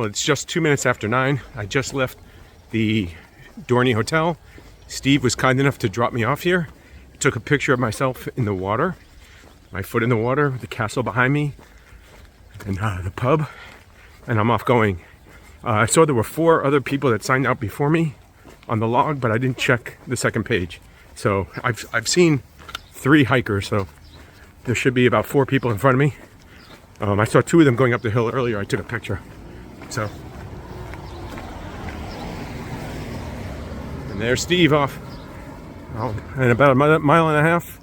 Well, it's just 2 minutes after 9. I just left the Dornie Hotel. Steve was kind enough to drop me off here. Took a picture of myself in the water, my foot in the water, the castle behind me, and the pub, and I'm off going. I saw there were 4 other people that signed out before me on the log, but I didn't check the second page. So I've seen 3 hikers, so there should be about 4 people in front of me. I saw 2 of them going up the hill earlier. I took a picture. So, and there's Steve off. Oh, and about a mile and a half,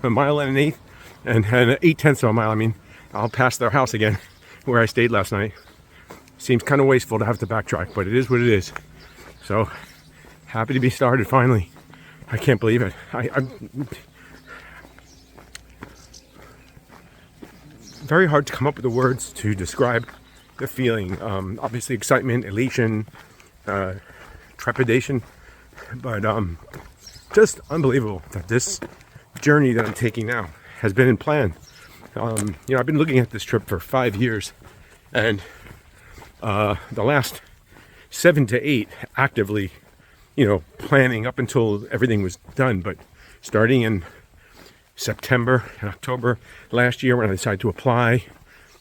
a mile and an eighth, and 8/10 of a mile. I mean, I'll pass their house again, where I stayed last night. Seems kind of wasteful to have to backtrack, but it is what it is. So, happy to be started finally. I can't believe it. I'm very hard to come up with the words to describe the feeling. Obviously, excitement, elation, trepidation, but just unbelievable that this journey that I'm taking now has been in plan. You know, I've been looking at this trip for 5 years, and the last 7 to 8 actively, you know, planning up until everything was done. But starting in September and October last year when I decided to apply,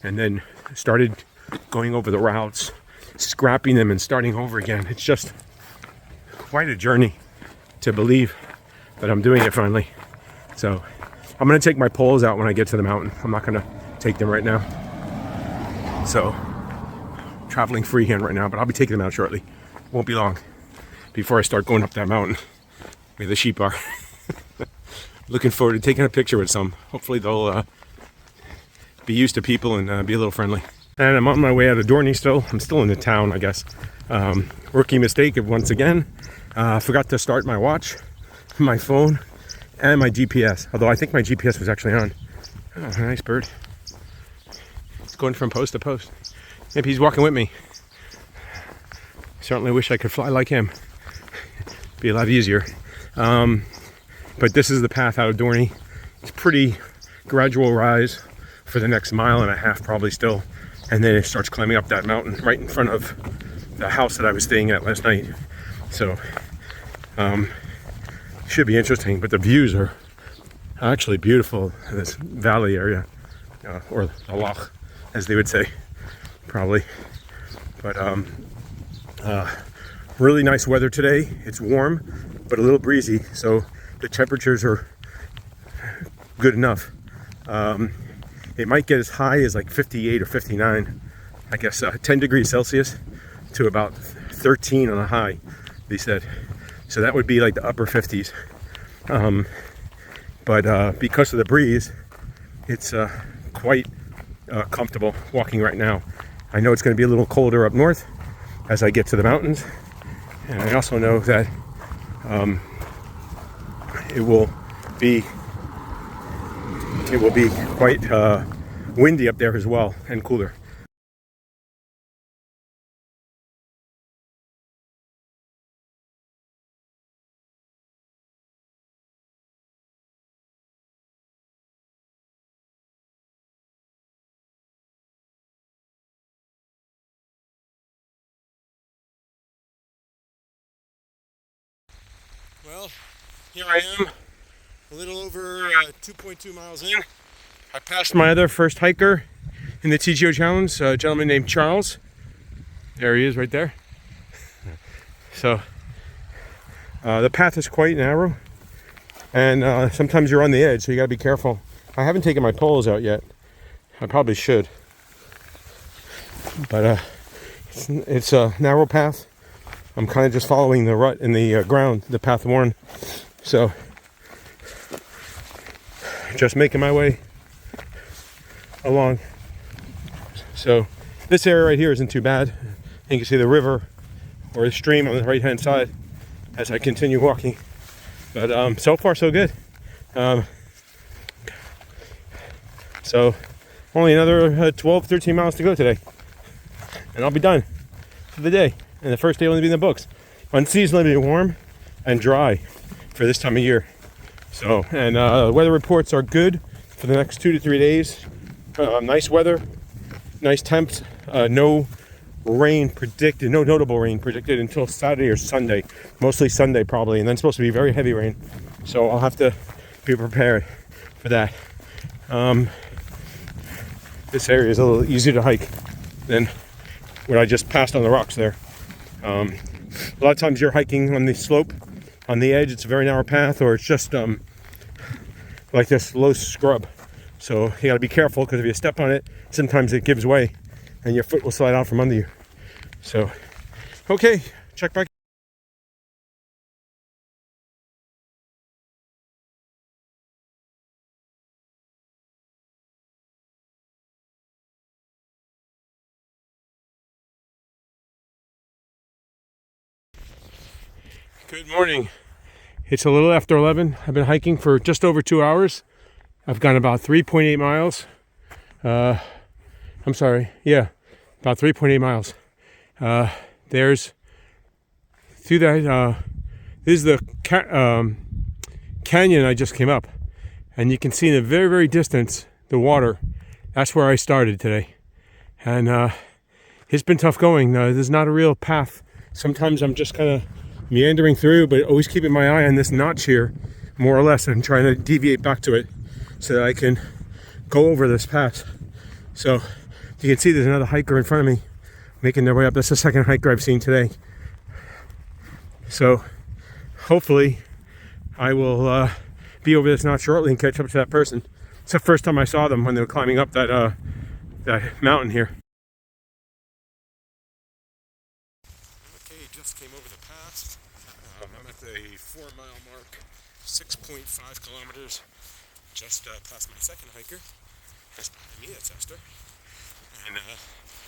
and then started going over the routes, scrapping them and starting over again. It's just quite a journey to believe that I'm doing it finally. So I'm going to take my poles out when I get to the mountain. I'm not going to take them right now. So traveling freehand right now, but I'll be taking them out shortly. Won't be long before I start going up that mountain where the sheep are. Looking forward to taking a picture with some. Hopefully they'll be used to people and be a little friendly. And I'm on my way out of Dornie still. I'm still in the town, I guess. Rookie mistake once again. Forgot to start my watch, my phone, and my GPS. Although I think my GPS was actually on. Oh, a nice bird. It's going from post to post. Maybe he's walking with me. Certainly wish I could fly like him. Be a lot easier. But this is the path out of Dornie. It's pretty gradual rise for the next mile and a half probably still. And then it starts climbing up that mountain right in front of the house that I was staying at last night. So, should be interesting, but the views are actually beautiful in this valley area, or the loch, as they would say, probably. But really nice weather today. It's warm, but a little breezy, so the temperatures are good enough. It might get as high as like 58 or 59, I guess 10 degrees Celsius to about 13 on the high, they said. So that would be like the upper 50s. But because of the breeze, it's quite comfortable walking right now. I know it's going to be a little colder up north as I get to the mountains. And I also know that it will be quite windy up there as well, and cooler. Well, here I am, a little over 2.2 miles in. I passed my other first hiker in the TGO challenge, a gentleman named Charles. There he is right there. So the path is quite narrow, and sometimes you're on the edge, so you gotta be careful. I haven't taken my poles out yet. I probably should. But it's a narrow path. I'm kind of just following the rut in the ground, the path worn. So just making my way along. So this area right here isn't too bad. You can see the river or the stream on the right hand side as I continue walking. But so far so good. So only another 12, 13 miles to go today, and I'll be done for the day. And the first day will only be in the books. Unseasonably warm and dry for this time of year. So, and weather reports are good for the next 2 to 3 days. Nice weather, nice temps, no rain predicted, no notable rain predicted until Saturday or Sunday, mostly Sunday probably, and then supposed to be very heavy rain. So I'll have to be prepared for that. This area is a little easier to hike than what I just passed on the rocks there. A lot of times you're hiking on the slope, on the edge, it's a very narrow path, or it's just like this low scrub. So you got to be careful, because if you step on it, sometimes it gives way and your foot will slide out from under you. So, okay, check back. Good morning. It's a little after 11. I've been hiking for just over 2 hours. I've gone about 3.8 miles. I'm sorry. Yeah, about 3.8 miles. There's through that. This is the canyon I just came up, and you can see in the very, very distance the water. That's where I started today, and it's been tough going. There's not a real path. Sometimes I'm just kind of meandering through, but always keeping my eye on this notch here, more or less, and trying to deviate back to it so that I can go over this path. So you can see there's another hiker in front of me making their way up. That's the second hiker I've seen today. So hopefully I will be over this notch shortly and catch up to that person. It's the first time I saw them when they were climbing up that mountain here. Okay, just came over the pass. I'm at the 4 mile mark, 6.5 kilometers. Just past my second hiker. That's behind me, that's Esther. And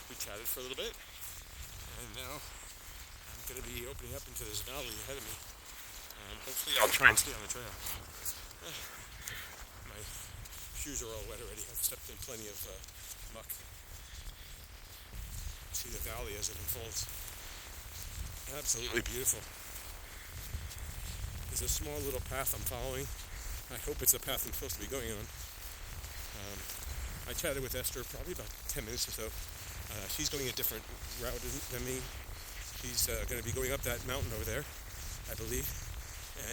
we chatted for a little bit. And now I'm going to be opening up into this valley ahead of me. Hopefully I'll try and stay on the trail. My shoes are all wet already. I've stepped in plenty of muck. See the valley as it unfolds. Absolutely beautiful. There's a small little path I'm following. I hope it's a path I'm supposed to be going on. I chatted with Esther probably about 10 minutes or so. She's going a different route than me. She's going to be going up that mountain over there, I believe,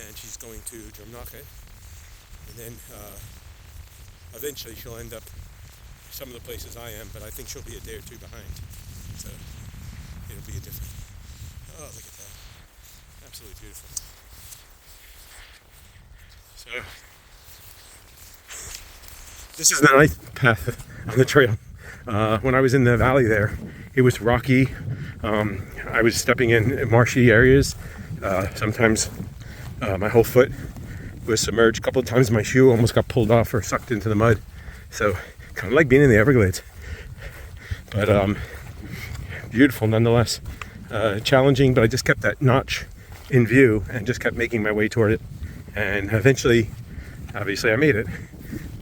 and she's going to Dornie, and then eventually she'll end up some of the places I am, but I think she'll be a day or two behind, so it'll be a different. Oh, look at that! Absolutely beautiful. So this is the nice path on the trail. When I was in the valley there, it was rocky. I was stepping in marshy areas. Sometimes my whole foot was submerged. A couple of times my shoe almost got pulled off or sucked into the mud. So kind of like being in the Everglades. But beautiful nonetheless. Challenging, but I just kept that notch in view and just kept making my way toward it. And eventually, obviously I made it.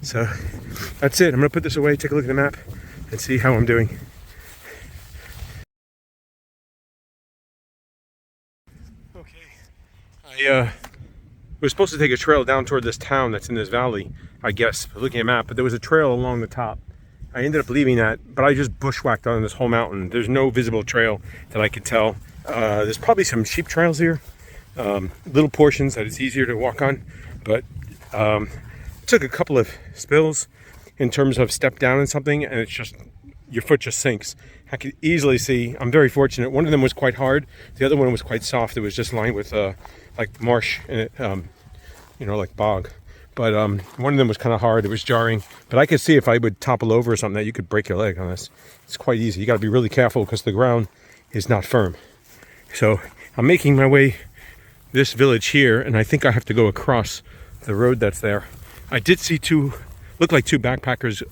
So that's it. I'm going to put this away, take a look at the map, and see how I'm doing. Okay. I was supposed to take a trail down toward this town that's in this valley, I guess, looking at a map, but there was a trail along the top. I ended up leaving that, but I just bushwhacked on this whole mountain. There's no visible trail that I could tell. There's probably some sheep trails here, little portions that it's easier to walk on, but took a couple of spills in terms of step down in something, and it's just, your foot just sinks. I could easily see, I'm very fortunate, one of them was quite hard, the other one was quite soft. It was just lined with like marsh in it, like bog. But one of them was kind of hard, it was jarring. But I could see if I would topple over or something that you could break your leg on this. It's quite easy. You got to be really careful because the ground is not firm. So I'm making my way this village here, and I think I have to go across the road that's there. I did see look like two backpackers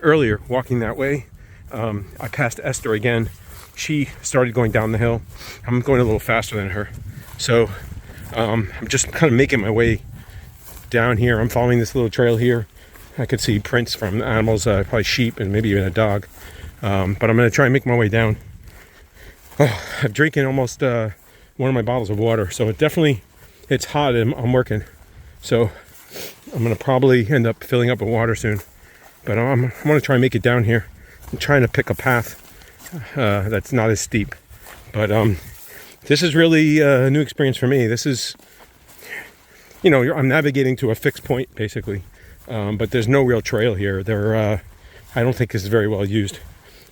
earlier walking that way. I passed Esther again. She started going down the hill. I'm going a little faster than her. So I'm just kind of making my way down here. I'm following this little trail here. I could see prints from animals, probably sheep and maybe even a dog. But I'm going to try and make my way down. I'm drinking almost one of my bottles of water. So it's hot and I'm working. So I'm going to probably end up filling up with water soon. But I'm going to try and make it down here. I'm trying to pick a path that's not as steep. But this is really a new experience for me. This is, you know, I'm navigating to a fixed point basically, but there's no real trail here. I don't think this is very well used.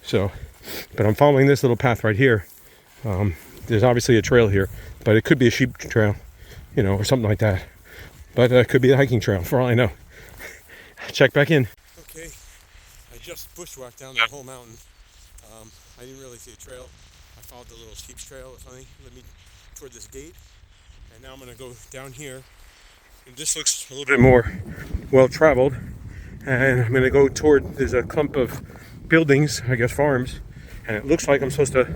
So, but I'm following this little path right here. There's obviously a trail here, but it could be a sheep trail, you know, or something like that. But it could be a hiking trail for all I know. Check back in. Okay, I just bushwhacked down the whole mountain. I didn't really see a trail. I followed the little sheep's trail or something, led me toward this gate. And now I'm gonna go down here. And this looks a little bit more well-traveled. And I'm gonna go toward, there's a clump of buildings, I guess farms. And it looks like I'm supposed to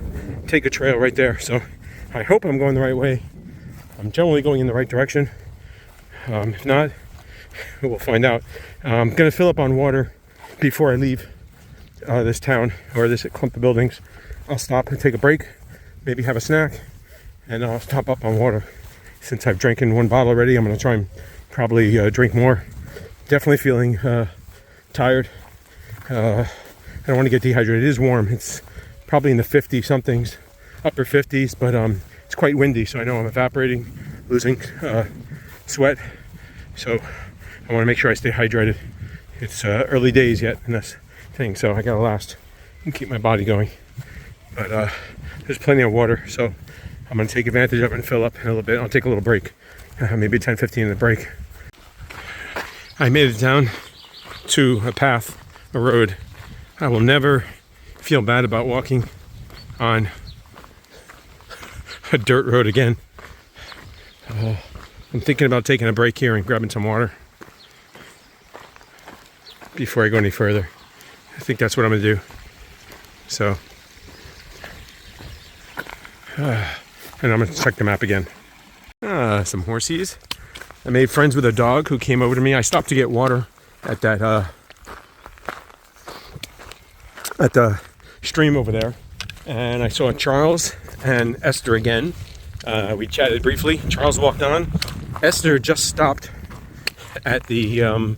take a trail right there. So I hope I'm going the right way. I'm generally going in the right direction. If not, we'll find out. I'm gonna fill up on water before I leave this town or this clump of buildings. I'll stop and take a break, maybe have a snack, and I'll top up on water. Since I've drank in one bottle already, I'm gonna try and probably drink more. Definitely feeling tired. I don't want to get dehydrated. It is warm. It's probably in the 50 somethings, upper 50s, but it's quite windy, so I know I'm evaporating, losing sweat. So I want to make sure I stay hydrated. It's early days yet in this thing, so I gotta last and keep my body going. But there's plenty of water, so I'm gonna take advantage of it and fill up in a little bit. I'll take a little break, maybe 10-15 minute break. I made it down to a path, a road. I will never feel bad about walking on a dirt road again. I'm thinking about taking a break here and grabbing some water before I go any further. I think that's what I'm gonna do. So, and I'm gonna check the map again. Some horsies. I made friends with a dog who came over to me. I stopped to get water at that at the stream over there, and I saw Charles and Esther again. We chatted briefly. Charles walked on. Esther just stopped at the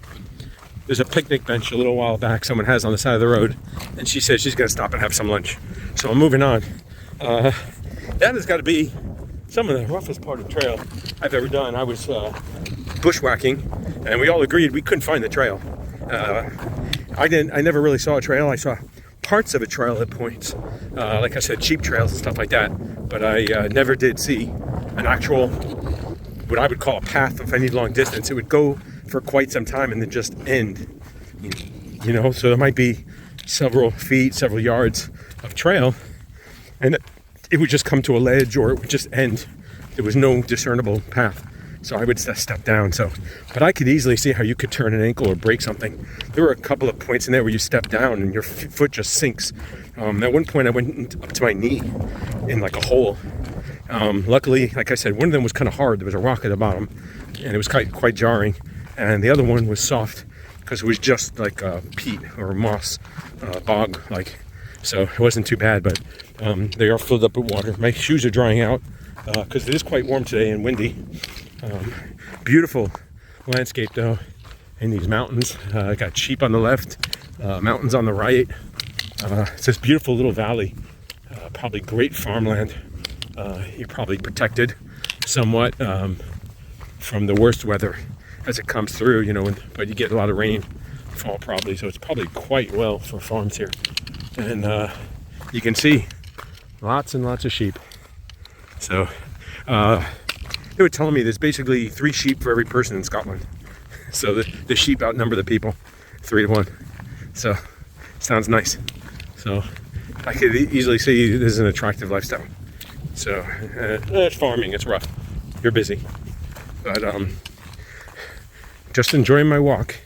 there's a picnic bench a little while back someone has on the side of the road, and she said she's gonna stop and have some lunch. So I'm moving on. That has got to be some of the roughest part of the trail I've ever done. I was bushwhacking, and we all agreed we couldn't find the trail. I never really saw a trail. I saw parts of a trail at points, like I said, sheep trails and stuff like that. But I never did see an actual, what I would call a path of any long distance. It would go for quite some time and then just end. You know, so there might be several feet, several yards of trail, and it would just come to a ledge, or it would just end. There was no discernible path. So I would step down. But I could easily see how you could turn an ankle or break something. There were a couple of points in there where you step down and your foot just sinks. At one point I went up to my knee in like a hole. Luckily, like I said, one of them was kind of hard. There was a rock at the bottom, and it was quite jarring. And the other one was soft because it was just like peat or moss, bog like. So it wasn't too bad, but they are filled up with water. My shoes are drying out because it is quite warm today and windy. Beautiful landscape though in these mountains. I got sheep on the left, mountains on the right. It's this beautiful little valley, probably great farmland. You're probably protected somewhat from the worst weather as it comes through, you know, but you get a lot of rain fall probably, so it's probably quite well for farms here. And you can see lots and lots of sheep. So they were telling me there's basically 3 sheep for every person in Scotland. So the sheep outnumber the people 3 to 1. So sounds nice. So I could easily see this is an attractive lifestyle. So it's farming, it's rough. You're busy. But just enjoying my walk.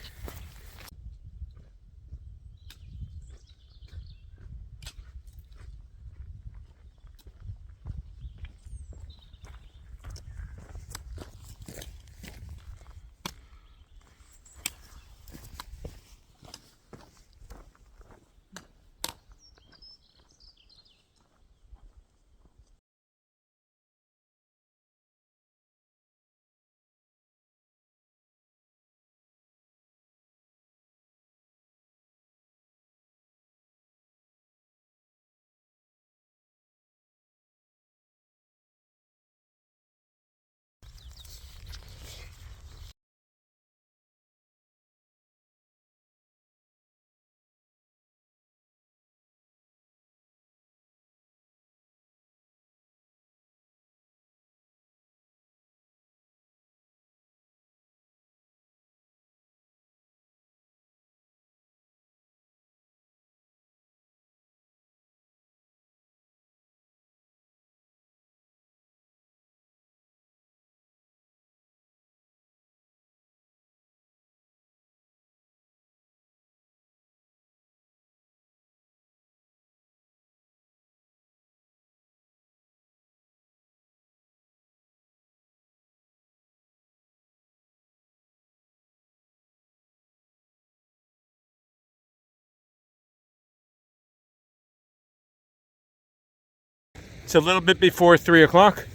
It's a little bit before 3 o'clock.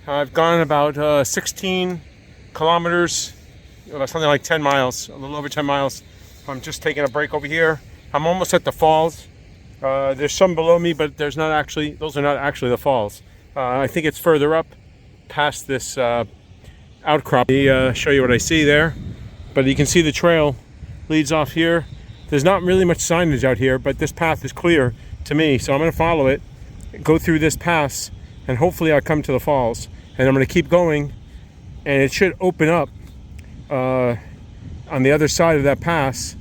I've gone about 16 kilometers, something like 10 miles, a little over 10 miles. I'm just taking a break over here. I'm almost at the falls. There's some below me, but those are not actually the falls. I think it's further up past this outcrop. Let me show you what I see there. But you can see the trail leads off here. There's not really much signage out here, but this path is clear to me, so I'm going to follow it, go through this pass, and hopefully I'll come to the falls. And I'm going to keep going, and it should open up on the other side of that pass,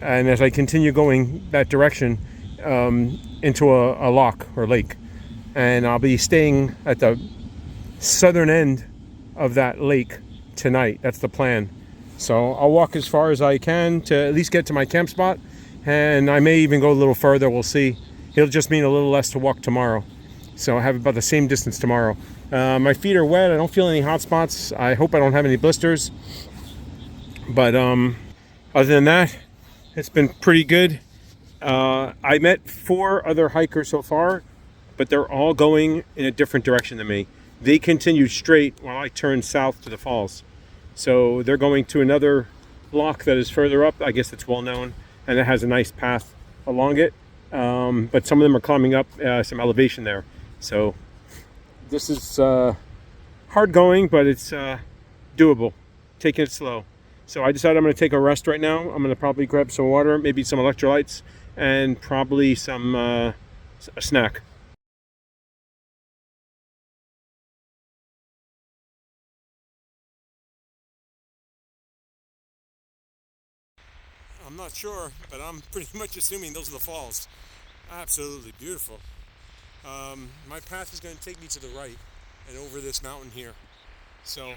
and as I continue going that direction into a lock or lake. And I'll be staying at the southern end of that lake tonight. That's the plan. So I'll walk as far as I can to at least get to my camp spot, and I may even go a little further. We'll see. It'll just mean a little less to walk tomorrow. So I have about the same distance tomorrow. My feet are wet. I don't feel any hot spots. I hope I don't have any blisters. But other than that, it's been pretty good. I met 4 other hikers so far, but they're all going in a different direction than me. They continued straight while I turned south to the falls. So they're going to another lock that is further up. I guess it's well known, and it has a nice path along it. But some of them are climbing up some elevation there. So this is hard going, but it's doable. Taking it slow. So I decided I'm going to take a rest right now. I'm going to probably grab some water, maybe some electrolytes, and probably some a snack. I'm not sure, but I'm pretty much assuming those are the falls. Absolutely beautiful. My path is going to take me to the right and over this mountain here. So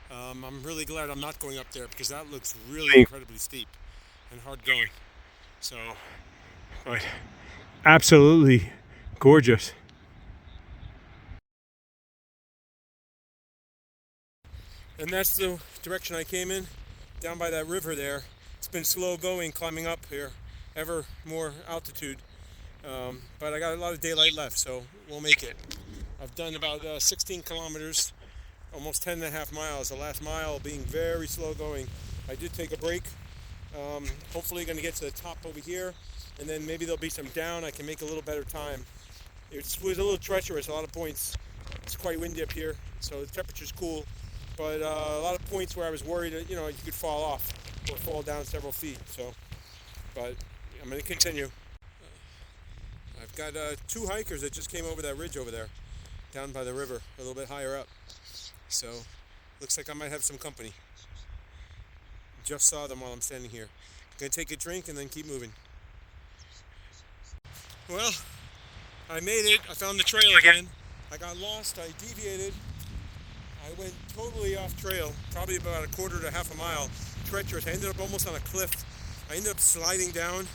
I'm really glad I'm not going up there, because that looks really incredibly steep and hard going. So, but absolutely gorgeous. And that's the direction I came in, down by that river there. It's been slow going, climbing up here, ever more altitude. But I got a lot of daylight left, so we'll make it. I've done about 16 kilometers, almost 10 and a half miles. The last mile being very slow going. I did take a break. Hopefully going to get to the top over here, and then maybe there'll be some down. I can make a little better time. It was a little treacherous, a lot of points. It's quite windy up here, so the temperature's cool. But a lot of points where I was worried that, you could fall off or fall down several feet. So, but I'm going to continue. I've got 2 hikers that just came over that ridge over there, down by the river, a little bit higher up. So, looks like I might have some company. Just saw them while I'm standing here. Gonna take a drink and then keep moving. Well, I made it. I found the trail again. I got lost. I deviated. I went totally off trail, probably about a quarter to half a mile. Treacherous. I ended up almost on a cliff. I ended up sliding down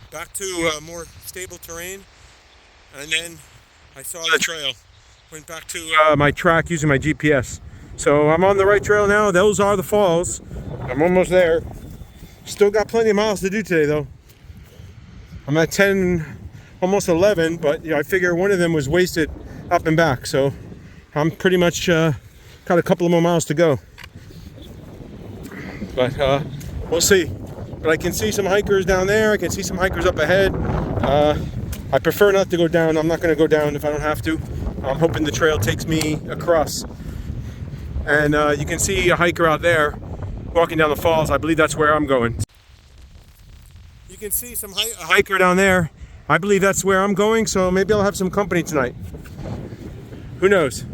back to more stable terrain, and then I saw the trail. Went back to my track using my GPS. So I'm on the right trail now. Those are the falls. I'm almost there. Still got plenty of miles to do today, though. I'm at 10, almost 11, but I figure one of them was wasted up and back. So I'm pretty much got a couple of more miles to go. But we'll see. But I can see some hikers down there. I can see some hikers up ahead. I prefer not to go down. I'm not going to go down if I don't have to. I'm hoping the trail takes me across. And you can see a hiker out there walking down the falls. I believe that's where I'm going. You can see a hiker down there. I believe that's where I'm going, so maybe I'll have some company tonight. Who knows?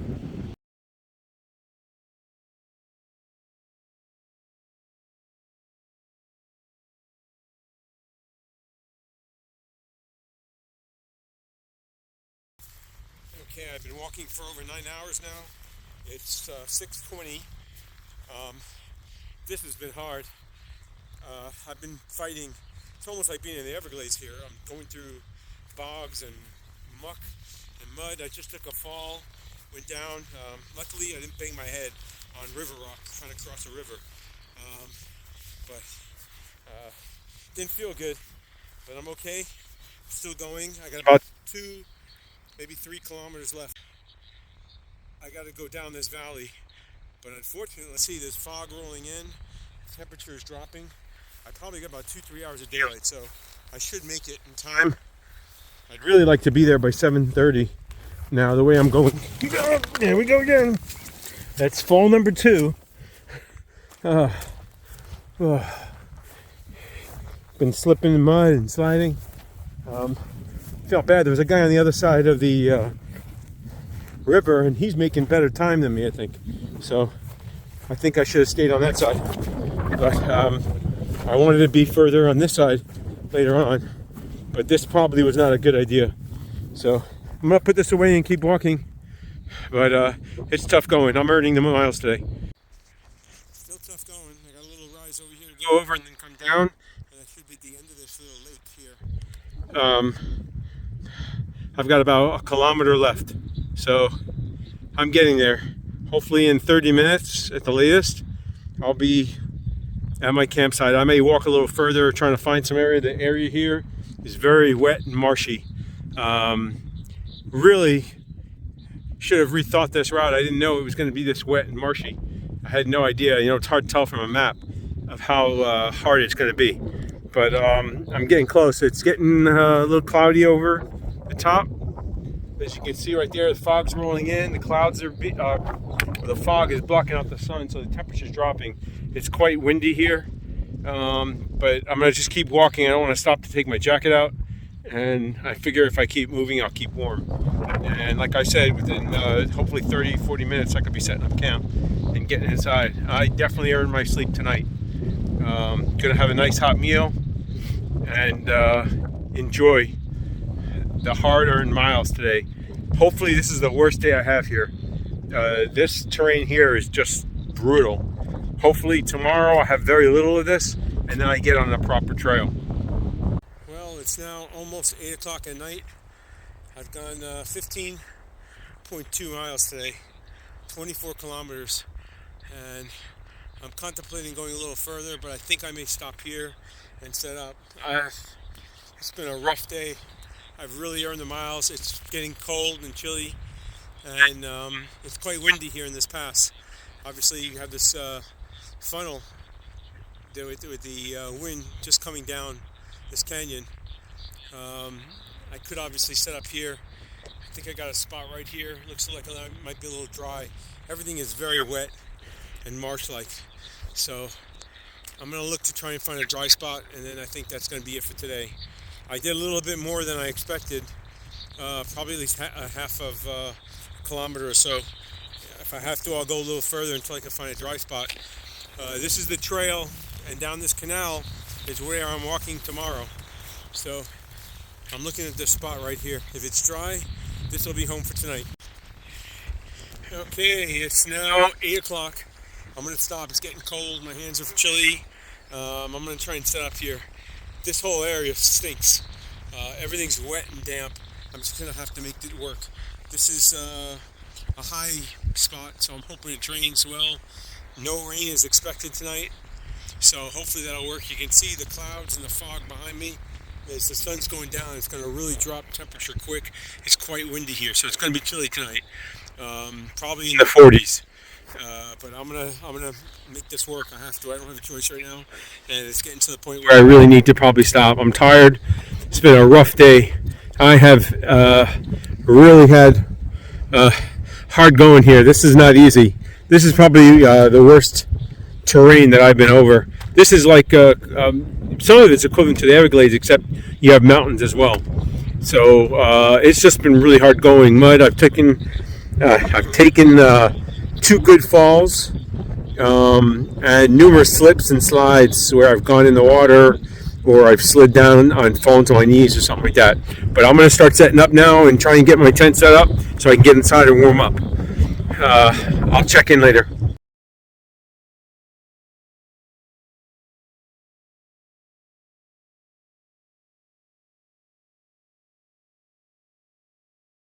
Okay, I've been walking for over 9 hours now. It's 6:20. This has been hard. I've been fighting. It's almost like being in the Everglades here. I'm going through bogs and muck and mud. I just took a fall, went down. Luckily, I didn't bang my head on river rock trying to cross a river. But didn't feel good. But I'm okay. Still going. I got about maybe 3 kilometers left. I got to go down this valley, but unfortunately, let's see, there's fog rolling in, temperature is dropping. I probably got about 2-3 hours of daylight, so I should make it in time. I'd really like to be there by 7:30. Now, the way I'm going, there we go again. That's fall number 2. Been slipping in mud and sliding. Felt bad. There was a guy on the other side of the river, and he's making better time than me, I think. So I think I should have stayed on that side. But I wanted to be further on this side later on. But this probably was not a good idea. So I'm going to put this away and keep walking. But it's tough going. I'm earning the miles today. Still tough going. I got a little rise over here to go over and then come down. And that should be the end of this little lake here. I've got about a kilometer left. So I'm getting there. Hopefully in 30 minutes at the latest, I'll be at my campsite. I may walk a little further trying to find some area. The area here is very wet and marshy. Really should have rethought this route. I didn't know it was going to be this wet and marshy. I had no idea. You know, it's hard to tell from a map of how hard it's going to be. But I'm getting close. It's getting a little cloudy over the top. As you can see right there, the fog's rolling in. The clouds are, the fog is blocking out the sun, so the temperature's dropping. It's quite windy here, but I'm gonna just keep walking. I don't want to stop to take my jacket out, and I figure if I keep moving, I'll keep warm. And like I said, within hopefully 30-40 minutes, I could be setting up camp and getting inside. I definitely earned my sleep tonight. Gonna have a nice hot meal and enjoy the hard-earned miles today. Hopefully this is the worst day I have here. This terrain here is just brutal. Hopefully tomorrow I have very little of this and then I get on a proper trail. Well, it's now almost 8 o'clock at night. I've gone 15.2 miles today, 24 kilometers, and I'm contemplating going a little further, but I think I may stop here and set up. It's been a rough day. I've really earned the miles. It's getting cold and chilly, and it's quite windy here in this pass. Obviously, you have this funnel with the wind just coming down this canyon. I could obviously set up here. I think I got a spot right here. Looks like it might be a little dry. Everything is very wet and marsh-like, so I'm going to look to try and find a dry spot, and then I think that's going to be it for today. I did a little bit more than I expected, probably at least a half of a kilometer or so. If I have to, I'll go a little further until I can find a dry spot. This is the trail, and down this canal is where I'm walking tomorrow. So I'm looking at this spot right here. If it's dry, this will be home for tonight. Okay, it's now 8 o'clock. I'm going to stop. It's getting cold. My hands are chilly. I'm going to try and set up here. This whole area stinks. Everything's wet and damp. I'm just going to have to make it work. This is a high spot, so I'm hoping it drains well. No rain is expected tonight, so hopefully that'll work. You can see the clouds and the fog behind me. As the sun's going down, it's going to really drop temperature quick. It's quite windy here, so it's going to be chilly tonight. Probably in the 40s. But I'm gonna make this work. I have to. I don't have a choice right now, and it's getting to the point where I really need to probably stop. I'm tired. It's been a rough day. I have really had hard going here. This is not easy. This is probably the worst terrain that I've been over. This is like some of it's equivalent to the Everglades, except you have mountains as well. So it's just been really hard going. Mud. I've taken 2 good falls and numerous slips and slides where I've gone in the water or I've slid down and fallen to my knees or something like that. But I'm going to start setting up now and try and get my tent set up so I can get inside and warm up. I'll check in later.